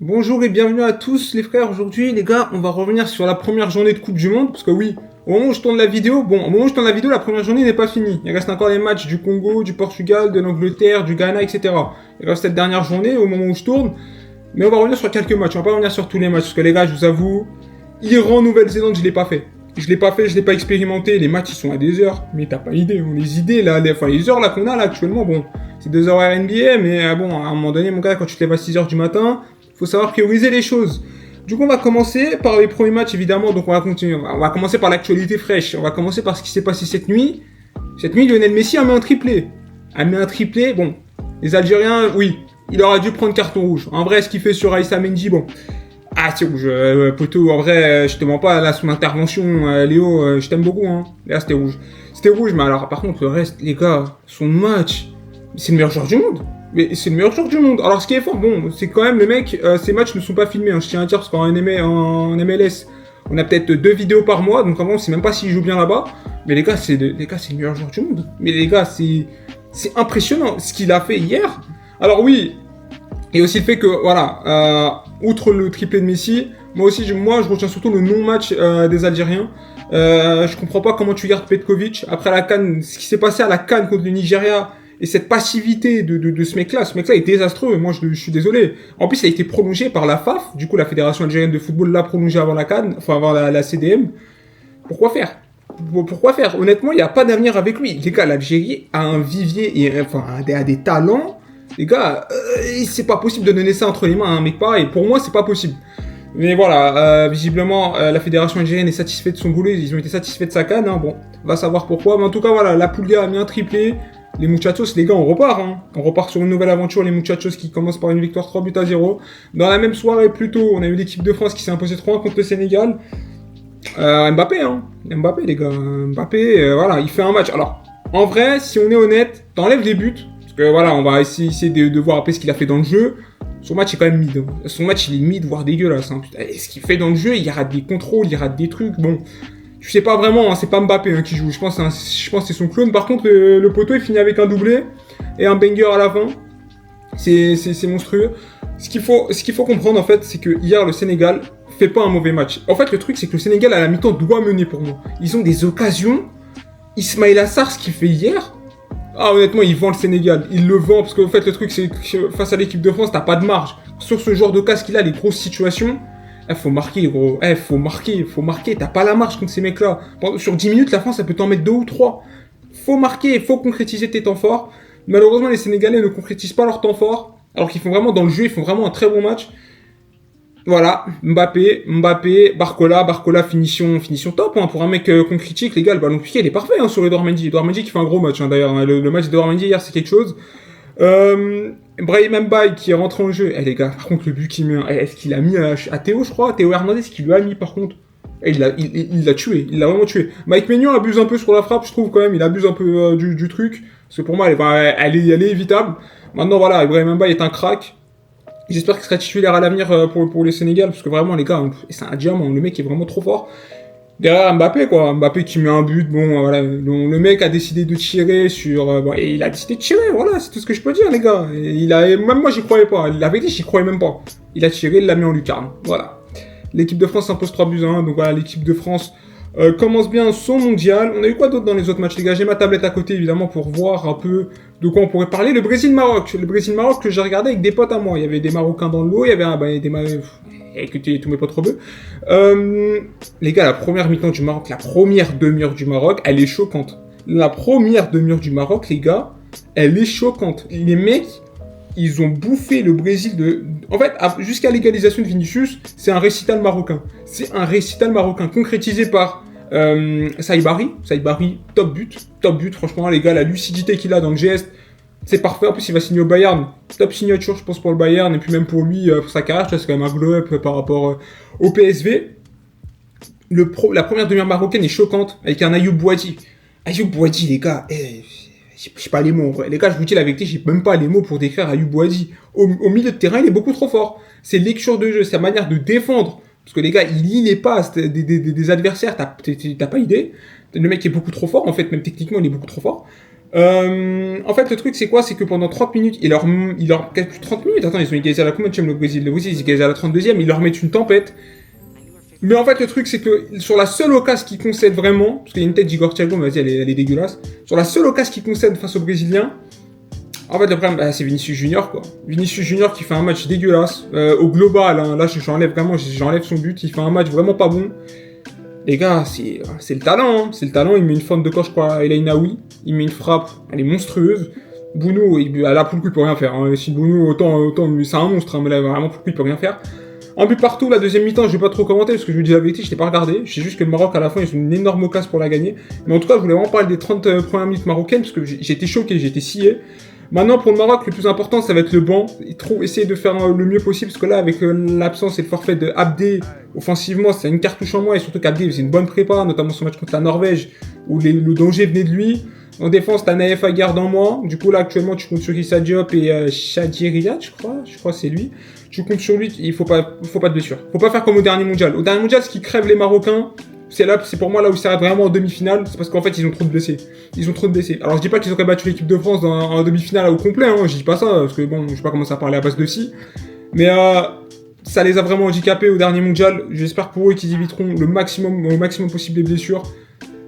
Bonjour et bienvenue à tous les frères. Aujourd'hui les gars, on va revenir sur la première journée de Coupe du Monde. Parce que oui, au moment où je tourne la vidéo, la première journée n'est pas finie. Il reste encore les matchs du Congo, du Portugal, de l'Angleterre, du Ghana, etc. Il reste cette dernière journée au moment où je tourne. Mais on va revenir sur quelques matchs, on va pas revenir sur tous les matchs. Parce que les gars, je vous avoue, Iran, Nouvelle-Zélande, je l'ai pas fait. Je l'ai pas expérimenté. Les matchs ils sont à des heures. Mais t'as pas idée, les idées là, les heures là qu'on a là actuellement, bon, c'est 2 heures NBA, mais bon, à un moment donné, mon gars, quand tu te lèves à 6 heures du matin, faut savoir prioriser les choses. Du coup, on va commencer par les premiers matchs, évidemment. Donc, on va continuer. On va commencer par l'actualité fraîche. On va commencer par ce qui s'est passé cette nuit. Cette nuit, Lionel Messi a mis un triplé. Bon, les Algériens, oui, il aurait dû prendre carton rouge. En vrai, ce qu'il fait sur Aïssa Mendy, bon. Ah, c'est rouge, poteau. En vrai, je te mens pas, là, son intervention, Léo, je t'aime beaucoup, hein. Là, c'était rouge. C'était rouge, mais alors, par contre, le reste, les gars, son match, c'est le meilleur joueur du monde. Mais c'est le meilleur joueur du monde. Alors, ce qui est fort, bon, c'est quand même le mec, ces matchs ne sont pas filmés, hein, je tiens à dire, parce qu'en MLS, on a peut-être 2 vidéos par mois, donc en vrai, on sait même pas s'il joue bien là-bas. Mais les gars, c'est le meilleur joueur du monde. Mais les gars, c'est impressionnant ce qu'il a fait hier. Alors oui, et aussi le fait que, voilà, outre le triplé de Messi, moi je retiens surtout le non-match des Algériens. Je comprends pas comment tu gardes Petkovic. Après la CAN, ce qui s'est passé à la CAN contre le Nigeria, et cette passivité de ce mec-là est désastreux. Moi, je suis désolé. En plus, il a été prolongé par la FAF. Du coup, la Fédération Algérienne de Football l'a prolongé avant la CAN, enfin avant la CDM. Pourquoi faire? Honnêtement, il n'y a pas d'avenir avec lui. Les gars, l'Algérie a un vivier, a des talents. Les gars, c'est pas possible de donner ça entre les mains à un mec pareil. Pour moi, c'est pas possible. Mais voilà, visiblement, la fédération algérienne est satisfaite de son boulot. Ils ont été satisfaits de sa canne. Hein. Bon, on va savoir pourquoi. Mais en tout cas, voilà, la Pulga a mis un triplé. Les Muchachos, les gars, on repart. Hein. On repart sur une nouvelle aventure. Les Muchachos qui commencent par une victoire 3-0. Dans la même soirée, plus tôt, on a eu l'équipe de France qui s'est imposée 3-1 contre le Sénégal. Mbappé, hein. Mbappé, les gars. Mbappé, voilà, il fait un match. Alors, en vrai, si on est honnête, t'enlèves les buts. Parce que voilà, on va essayer de voir un peu ce qu'il a fait dans le jeu. Son match est quand même mid. Hein. Son match, il est mid, voire dégueulasse. Hein. Putain, ce qu'il fait dans le jeu, il rate des contrôles, il rate des trucs. Bon, tu sais pas vraiment, hein, c'est pas Mbappé hein, qui joue. Je pense que c'est son clone. Par contre, le poteau, il finit avec un doublé et un banger à la fin. C'est monstrueux. Ce qu'il faut comprendre, en fait, c'est que hier, le Sénégal fait pas un mauvais match. En fait, le truc, c'est que le Sénégal, à la mi-temps, doit mener pour moi. Ils ont des occasions. Ismaïla Assar, ce qu'il fait hier... Ah, honnêtement, il vend le Sénégal. Il le vend parce qu'en fait, le truc, c'est que face à l'équipe de France, t'as pas de marge. Sur ce genre de cas qu'il a, les grosses situations, faut marquer, gros. Faut marquer. T'as pas la marge contre ces mecs-là. Sur 10 minutes, la France, elle peut t'en mettre 2 ou 3. Faut marquer, faut concrétiser tes temps forts. Malheureusement, les Sénégalais ne concrétisent pas leurs temps forts. Alors qu'ils font vraiment, dans le jeu, ils font vraiment un très bon match. Voilà, Mbappé, Barcola, finition top, hein, pour un mec qu'on critique, les gars, le ballon piqué, il est parfait, hein, sur Edouard Mendy qui fait un gros match, hein, d'ailleurs, hein, le match d'Edouard Mendy hier, c'est quelque chose. Brahim Mbaye qui est rentré en jeu, les gars, par contre, le but qu'il met, est-ce qu'il a mis à Théo, je crois, Théo Hernandez, qui lui a mis, par contre, il l'a tué, il l'a vraiment tué. Mike Maignan abuse un peu sur la frappe, je trouve, quand même, il abuse un peu du truc, parce que pour moi, elle est évitable. Maintenant, voilà, Brahim Mbaye est un crack. J'espère qu'il sera titulaire à l'avenir pour les Sénégal, parce que vraiment, les gars, c'est un diamant. Le mec est vraiment trop fort. Derrière Mbappé, quoi. Mbappé qui met un but, bon, voilà. Le mec a décidé de tirer sur... bon, et il a décidé de tirer, voilà, c'est tout ce que je peux dire, les gars. Même moi, j'y croyais pas. Il avait dit, j'y croyais même pas. Il a tiré, il l'a mis en lucarne. Voilà. L'équipe de France s'impose 3-1, donc voilà, l'équipe de France... commence bien son mondial. On a eu quoi d'autre dans les autres matchs, les gars? J'ai ma tablette à côté, évidemment, pour voir un peu de quoi on pourrait parler. Le Brésil-Maroc. Le Brésil-Maroc que j'ai regardé avec des potes à moi. Il y avait des Marocains dans le lot, il y avait écoutez, tous mes potes trop peu. Les gars, la première mi-temps du Maroc, la première demi-heure du Maroc, elle est choquante. La première demi-heure du Maroc, les gars, elle est choquante. Les mecs, ils ont bouffé le Brésil de... En fait, jusqu'à l'égalisation de Vinicius, c'est un récital marocain. C'est un récital marocain concrétisé par Saïbari, top but, franchement, les gars, la lucidité qu'il a dans le geste, c'est parfait. En plus, il va signer au Bayern. Top signature, je pense, pour le Bayern, et puis même pour lui, pour sa carrière, c'est quand même un glow-up par rapport au PSV. La première demi-heure marocaine est choquante, avec un Ayoub Boadi. Ayoub Boadi, les gars, j'ai pas les mots, en vrai. Les gars, je vous dis la vérité, j'ai même pas les mots pour décrire Ayoub Boadi. Au milieu de terrain, il est beaucoup trop fort. Ses lectures de jeu, sa manière de défendre. Parce que les gars, il lit les passes des adversaires, t'as pas idée. Le mec est beaucoup trop fort, en fait, même techniquement, il est beaucoup trop fort. En fait, le truc, c'est quoi? C'est que pendant 30 minutes, plus 30 minutes, attends, ils ont égalisé à la combien de le Brésil? Le Brésil, ils ont égalisé à la 32e, ils leur mettent une tempête. Mais en fait, le truc, c'est que sur la seule occasion qu'ils concèdent vraiment, parce qu'il y a une tête d'Igor Thiago, mais vas-y, elle est dégueulasse. Sur la seule occasion qu'ils concèdent face aux Brésiliens, en fait, le problème, c'est Vinicius Junior, quoi. Vinicius Junior qui fait un match dégueulasse. Au global, hein, là, j'enlève son but. Il fait un match vraiment pas bon. Les gars, c'est le talent, hein. C'est le talent. Il met une forme de coche, je crois, El Ainaoui. Il met une frappe, elle est monstrueuse. Bounou, là, pour le coup, il peut rien faire. Hein. Si Bounou, autant, c'est un monstre, hein, mais là, vraiment, pour le coup, il peut rien faire. Un but partout, la deuxième mi-temps, je vais pas trop commenter parce que je vous dis la vérité, je l'ai pas regardé. Je sais juste que le Maroc, à la fin, ils ont une énorme occasion pour la gagner. Mais en tout cas, je voulais vraiment parler des 30 premières minutes marocaines parce que j'ai été choqué, j'ai été scié. Maintenant, pour le Maroc, le plus important, ça va être le banc. Essayer de faire le mieux possible parce que là, avec l'absence et le forfait de Abdé, offensivement, c'est une cartouche en moins et surtout qu'Abdé faisait une bonne prépa, notamment son match contre la Norvège où le danger venait de lui. En défense, t'as Naïf Aguerd en moins. Du coup, là, actuellement, tu comptes sur Issa Diop et Shadi Riyad, je crois que c'est lui. Tu comptes sur lui, il faut pas de blessure. Faut pas faire comme au dernier mondial. Au dernier mondial, ce qui crève les Marocains, c'est pour moi là où ça s'arrête vraiment en demi-finale, c'est parce qu'en fait ils ont trop de blessés. Alors je dis pas qu'ils auraient battu l'équipe de France en demi-finale au complet, hein, je dis pas ça, parce que bon, je sais pas comment ça parlait à base de si. Mais ça les a vraiment handicapés au dernier mondial. J'espère pour eux qu'ils éviteront au maximum possible les blessures.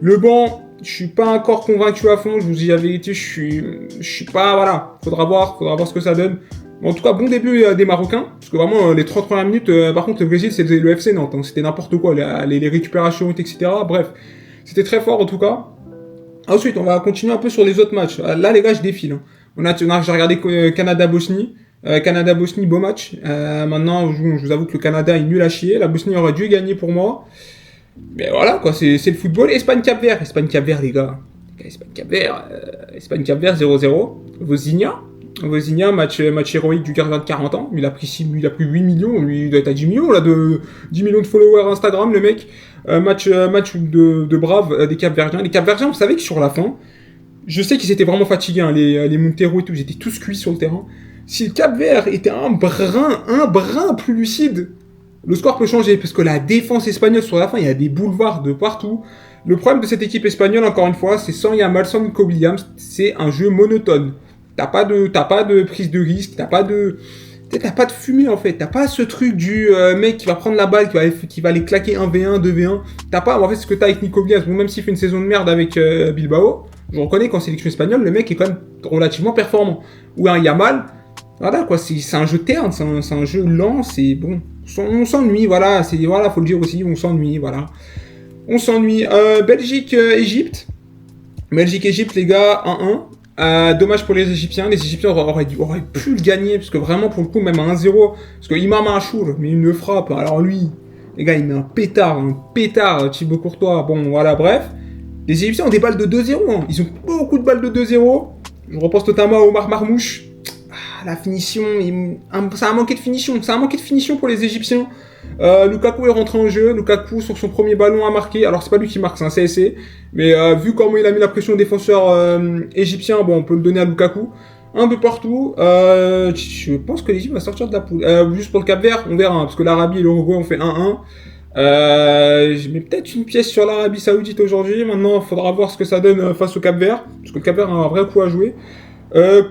Le banc, je suis pas encore convaincu à fond, je vous dis la vérité, je suis pas, voilà. Faudra voir ce que ça donne. En tout cas, bon début des Marocains, parce que vraiment, les 30 premières minutes, par contre, le Brésil, c'était le FC Nantes, hein, c'était n'importe quoi, les récupérations, etc. Bref, c'était très fort en tout cas. Ensuite, on va continuer un peu sur les autres matchs. Là, les gars, je défile. Hein. J'ai regardé Canada-Bosnie. Canada-Bosnie, beau match. Maintenant, je vous avoue que le Canada est nul à chier. La Bosnie aurait dû gagner pour moi. Mais voilà, quoi, c'est le football. Espagne-Cap-Vert, les gars. Espagne-Cap-Vert, 0-0. Vozinha, match héroïque du gardien de 40 ans. Il a pris 8 millions. Lui, il doit être à 10 millions, là, 10 millions de followers Instagram, le mec. Match de brave des Cap-Verdiens. Les Cap-Verdiens, vous savez que sur la fin, je sais qu'ils étaient vraiment fatigués, hein, les Montero et tout, ils étaient tous cuits sur le terrain. Si le Cap-Vert était un brin plus lucide, le score peut changer, parce que la défense espagnole sur la fin, il y a des boulevards de partout. Le problème de cette équipe espagnole, encore une fois, c'est sans Yamal, sans Nico Williams, c'est un jeu monotone. T'as pas de prise de risque, t'as pas de fumée en fait, t'as pas ce truc du mec qui va prendre la balle, qui va aller claquer 1v1, 2v1. T'as pas, en fait, ce que t'as avec Nico Williams, bon, même s'il fait une saison de merde avec Bilbao, je reconnais qu'en sélection espagnole, le mec est quand même relativement performant. Ou un Yamal, voilà quoi, c'est un jeu terne, c'est un jeu lent, c'est bon. On s'ennuie, voilà, faut le dire aussi, on s'ennuie, voilà. On s'ennuie. Belgique-Égypte, les gars, 1-1. Dommage pour les Égyptiens auraient pu le gagner, parce que vraiment pour le coup même à 1-0, parce que Imam Achour mais une frappe, alors lui, les gars, il met un pétard, Thibaut Courtois, bon voilà, bref. Les Égyptiens ont des balles de 2-0, hein. Ils ont beaucoup de balles de 2-0, je repense notamment à Omar Marmouche. La finition, ça a manqué de finition pour les Égyptiens. Lukaku est rentré en jeu. Lukaku, sur son premier ballon, a marqué. Alors, c'est pas lui qui marque, c'est un CSC. Mais vu comment il a mis la pression au défenseur égyptien, bon, on peut le donner à Lukaku. Un peu partout. Je pense que l'Égypte va sortir de la poule. Juste pour le Cap-Vert, on verra. Hein, parce que l'Arabie et l'Uruguay ont fait 1-1. Je mets peut-être une pièce sur l'Arabie Saoudite aujourd'hui. Maintenant, il faudra voir ce que ça donne face au Cap-Vert. Parce que le Cap-Vert a un vrai coup à jouer.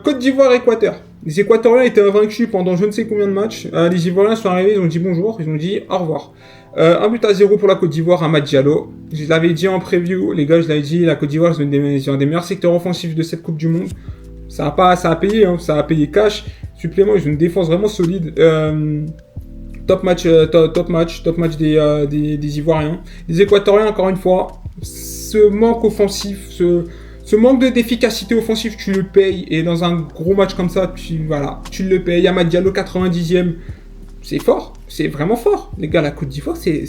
Côte d'Ivoire-Équateur. Les Équatoriens étaient invaincus pendant je ne sais combien de matchs. Les Ivoiriens sont arrivés, ils ont dit bonjour, ils ont dit au revoir. 1-0 pour la Côte d'Ivoire, Amad Diallo. Je l'avais dit en preview, les gars, je l'avais dit, la Côte d'Ivoire, c'est un des meilleurs secteurs offensifs de cette Coupe du Monde. Ça a payé, hein, ça a payé cash. Supplément, ils ont une défense vraiment solide. Top match des Ivoiriens. Les Équatoriens, encore une fois, ce manque offensif, ce manque d'efficacité offensive, tu le payes. Et dans un gros match comme ça, tu le payes. Amad Diallo, 90e. C'est fort. C'est vraiment fort. Les gars, la Côte d'Ivoire, c'est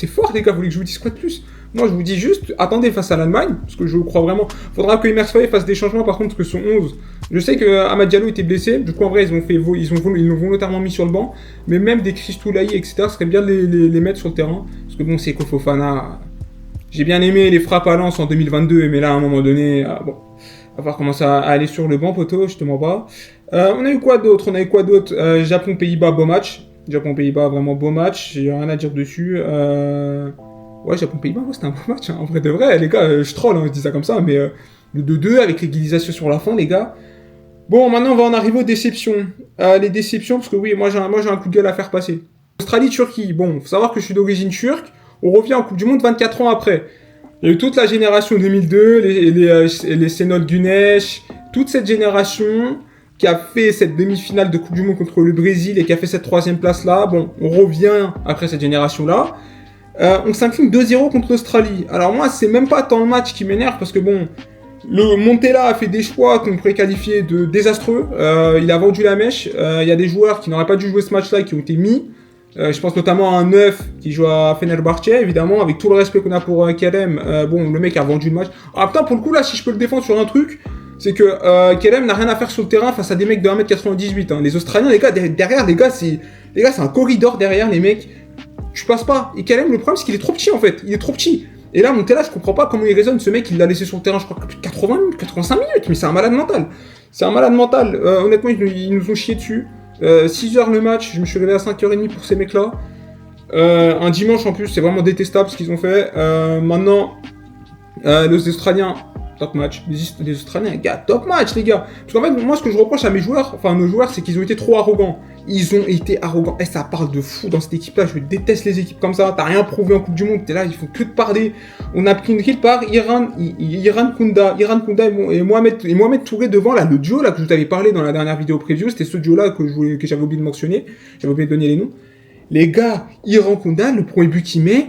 fort, les gars. Vous voulez que je vous dise quoi de plus? Moi, je vous dis juste, attendez face à l'Allemagne, parce que je crois vraiment. Faudra que Emerse Faé fasse des changements, par contre, parce que son 11. Je sais que Amad Diallo était blessé. Du coup, en vrai, ils l'ont volontairement mis sur le banc. Mais même des Christoulaï, etc., ce serait bien de les mettre sur le terrain. Parce que bon, c'est Fofana. J'ai bien aimé les frappes à Lens en 2022, mais là, à un moment donné, bon, on va voir comment ça va aller sur le banc, poteau, je te mens pas. On a eu quoi d'autre? Japon-Pays-Bas, beau match. Japon-Pays-Bas, vraiment beau match. J'ai rien à dire dessus. Ouais, Japon-Pays-Bas, ouais, c'était un beau match. Hein. En vrai de vrai, les gars, je troll, hein, je dis ça comme ça, mais Le 2-2 avec l'égalisation sur la fin, les gars. Bon, maintenant, on va en arriver aux déceptions. Les déceptions, parce que oui, moi, j'ai un coup de gueule à faire passer. Australie-Turquie. Bon, faut savoir que je suis d'origine turque. On revient en Coupe du Monde 24 ans après. Il y a eu toute la génération 2002, les Şenol Güneş, toute cette génération qui a fait cette demi-finale de Coupe du Monde contre le Brésil et qui a fait cette troisième place-là. Bon, on revient après cette génération-là. On s'incline 2-0 contre l'Australie. Alors moi, c'est même pas tant le match qui m'énerve parce que bon, le Montella a fait des choix qu'on pourrait qualifier de désastreux. Il a vendu la mèche. Il y a des joueurs qui n'auraient pas dû jouer ce match-là et qui ont été mis. Je pense notamment à un 9 qui joue à Fenerbahçe, évidemment, avec tout le respect qu'on a pour Kerem. Bon, le mec a vendu le match. Ah putain, pour le coup, là, si je peux le défendre sur un truc, c'est que Kerem n'a rien à faire sur le terrain face à des mecs de 1m98. Hein. Les Australiens, les gars, derrière, les gars, c'est un corridor derrière, les mecs. Tu passes pas. Et Kerem, le problème, c'est qu'il est trop petit, en fait. Il est trop petit. Et là, Montella, je comprends pas comment il raisonne. Ce mec, il l'a laissé sur le terrain, je crois, 80 minutes, 85 minutes. Mais c'est un malade mental. C'est un malade mental. Honnêtement, ils nous ont chié dessus. 6h le match, je me suis réveillé à 5h30 pour ces mecs-là. Un dimanche en plus, c'est vraiment détestable ce qu'ils ont fait. Maintenant, les Australiens, top match. Les Australiens, gars, top match, les gars. Parce qu'en fait, moi, ce que je reproche à mes joueurs, enfin à nos joueurs, c'est qu'ils ont été trop arrogants. Ils ont été arrogants. Et ça parle de fou dans cette équipe-là. Je déteste les équipes comme ça. T'as rien prouvé en Coupe du Monde. T'es là, ils font que de parler. On a pris une kill par Iran Kunda et Mohamed Touré devant, là, le duo là que je vous avais parlé dans la dernière vidéo preview. C'était ce duo-là que j'avais oublié de mentionner. J'avais oublié de donner les noms. Les gars, Iran Kunda, le premier but qu'il met,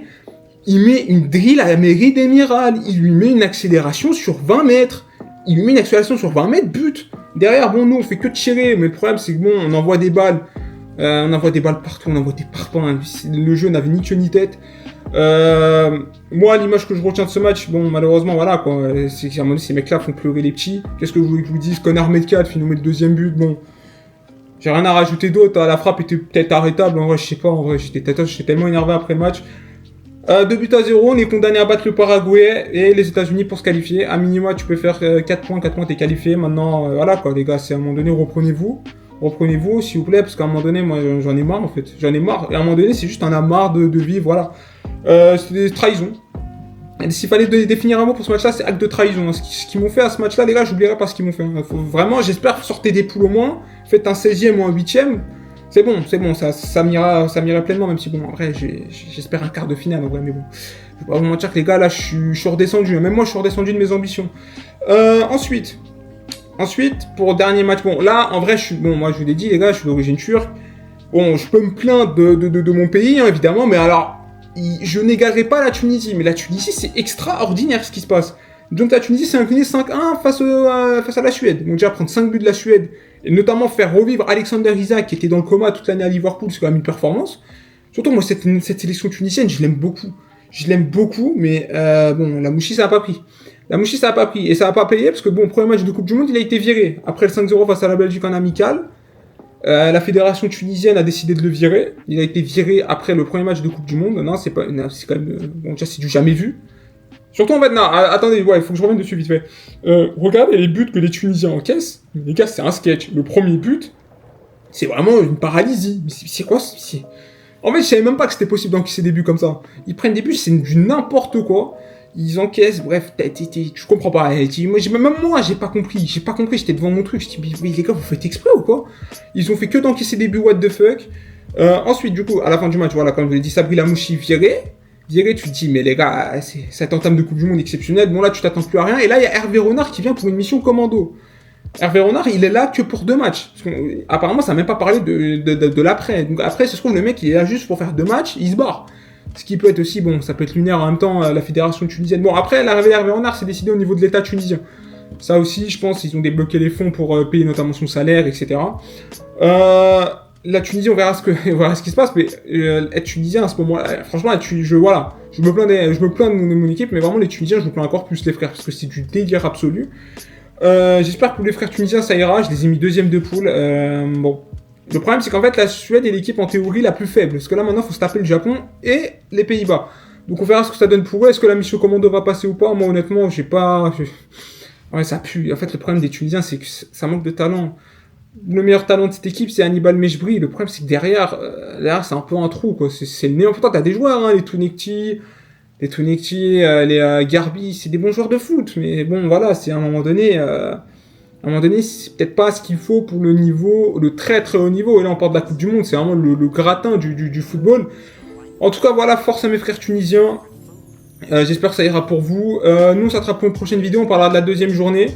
il met une drill à la mairie d'Emiral. Il lui met une accélération sur 20 mètres. Il lui met une accélération sur 20 mètres, but. Derrière, bon, nous, on fait que tirer. Mais le problème, c'est que bon, on envoie des balles. On envoie des balles partout. On envoie des parpaings. Le jeu n'avait ni queue ni tête. Moi, l'image que je retiens de ce match, bon, malheureusement, voilà, quoi. C'est qu'à un moment donné, ces mecs-là font pleurer les petits. Qu'est-ce que vous voulez que je vous dise? Connard Medcalf, il nous met le deuxième but. Bon. J'ai rien à rajouter d'autre. La frappe était peut-être arrêtable. En vrai, je sais pas. En vrai, j'étais tellement énervé après le match. 2-0, on est condamné à battre le Paraguay et les États-Unis pour se qualifier. À minima, tu peux faire 4 points, t'es qualifié. Maintenant, voilà quoi, les gars, c'est à un moment donné, reprenez-vous, s'il vous plaît, parce qu'à un moment donné, moi, j'en ai marre en fait. J'en ai marre. Et à un moment donné, c'est juste, on a marre de vivre, voilà. C'est des trahisons. Et s'il fallait définir un mot pour ce match-là, c'est acte de trahison. Ce qu'ils m'ont fait à ce match-là, les gars, j'oublierai pas ce qu'ils m'ont fait. Vraiment, j'espère sortez des poules au moins. Faites un 16e ou un 8e. C'est bon, ça m'ira pleinement, même si bon, en vrai, j'espère un quart de finale, en vrai, mais bon. Je vais pas vous mentir que les gars, là, je suis redescendu, même moi, je suis redescendu de mes ambitions. Ensuite, pour le dernier match, bon, là, en vrai, moi, je vous l'ai dit, les gars, je suis d'origine turque. Bon, je peux me plaindre de mon pays, hein, évidemment, mais alors, je n'égalerai pas la Tunisie, mais la Tunisie, c'est extraordinaire ce qui se passe. Donc la Tunisie s'est inclinée 5-1 face à la Suède. Donc déjà prendre 5 buts de la Suède, et notamment faire revivre Alexander Isak qui était dans le coma toute l'année à Liverpool, c'est quand même une performance. Surtout moi cette sélection tunisienne, je l'aime beaucoup, mais bon, la Mouchi ça a pas pris. Et ça a pas payé parce que bon, premier match de Coupe du Monde, il a été viré. Après le 5-0 face à la Belgique en amical, la fédération tunisienne a décidé de le virer. Il a été viré après le premier match de Coupe du Monde. Non, c'est quand même bon, déjà c'est du jamais vu. Surtout en fait, non, attendez, ouais, il faut que je revienne dessus vite fait. Regardez les buts que les Tunisiens encaissent. Les gars, c'est un sketch. Le premier but, c'est vraiment une paralysie. Mais c'est quoi En fait, je savais même pas que c'était possible d'encaisser des buts comme ça. Ils prennent des buts, c'est du n'importe quoi. Ils encaissent, bref, je comprends pas. Même moi, j'ai pas compris, j'étais devant mon truc. Je dis, mais les gars, vous faites exprès ou quoi? Ils ont fait que d'encaisser des buts, what the fuck. Ensuite, du coup, à la fin du match, voilà, comme je vous l'ai dit, Sabri Lamouchi viré, tu te dis, mais les gars, cette entame de Coupe du Monde exceptionnelle, bon là, tu t'attends plus à rien. Et là, il y a Hervé Renard qui vient pour une mission commando. Hervé Renard, il est là que pour 2 matchs. Apparemment, ça n'a même pas parlé de l'après. Donc après, ça se trouve, le mec, il est là juste pour faire 2 matchs, il se barre. Ce qui peut être aussi, bon, ça peut être lunaire en même temps, la fédération tunisienne. Bon, après, l'arrivée d'Hervé Renard, c'est décidé au niveau de l'État tunisien. Ça aussi, je pense, ils ont débloqué les fonds pour payer notamment son salaire, etc. La Tunisie, on verra ce qui se passe, mais être tunisien à ce moment-là, franchement, je me plains de mon équipe, mais vraiment les Tunisiens, je me plains encore plus les frères, parce que c'est du délire absolu. J'espère que pour les frères tunisiens, ça ira. Je les ai mis 2e de poule. Bon, le problème, c'est qu'en fait, la Suède est l'équipe en théorie la plus faible, parce que là maintenant, il faut se taper le Japon et les Pays-Bas. Donc on verra ce que ça donne pour eux. Est-ce que la mission commando va passer ou pas? Moi, honnêtement, ouais, ça pue. En fait, le problème des Tunisiens, c'est que ça manque de talent. Le meilleur talent de cette équipe, c'est Hannibal Mejbri. Le problème, c'est que derrière c'est un peu un trou, quoi. C'est le néant. Pourtant, t'as des joueurs, hein, les Tounekti, les Tonekti, les Garbi, c'est des bons joueurs de foot, mais bon, voilà, c'est à un moment donné, c'est peut-être pas ce qu'il faut pour le niveau, le très très haut niveau. Et là, on parle de la Coupe du Monde, c'est vraiment le gratin du football. En tout cas, voilà, force à mes frères tunisiens. J'espère que ça ira pour vous. Nous, on s'attrape pour une prochaine vidéo. On parlera de la deuxième journée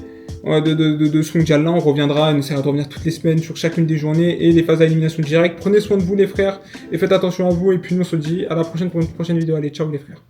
de ce mondial-là. On reviendra, on essaiera de revenir toutes les semaines sur chacune des journées et les phases à élimination directe. Prenez soin de vous, les frères, et faites attention à vous. Et puis, nous, on se dit à la prochaine pour une prochaine vidéo. Allez, ciao, les frères.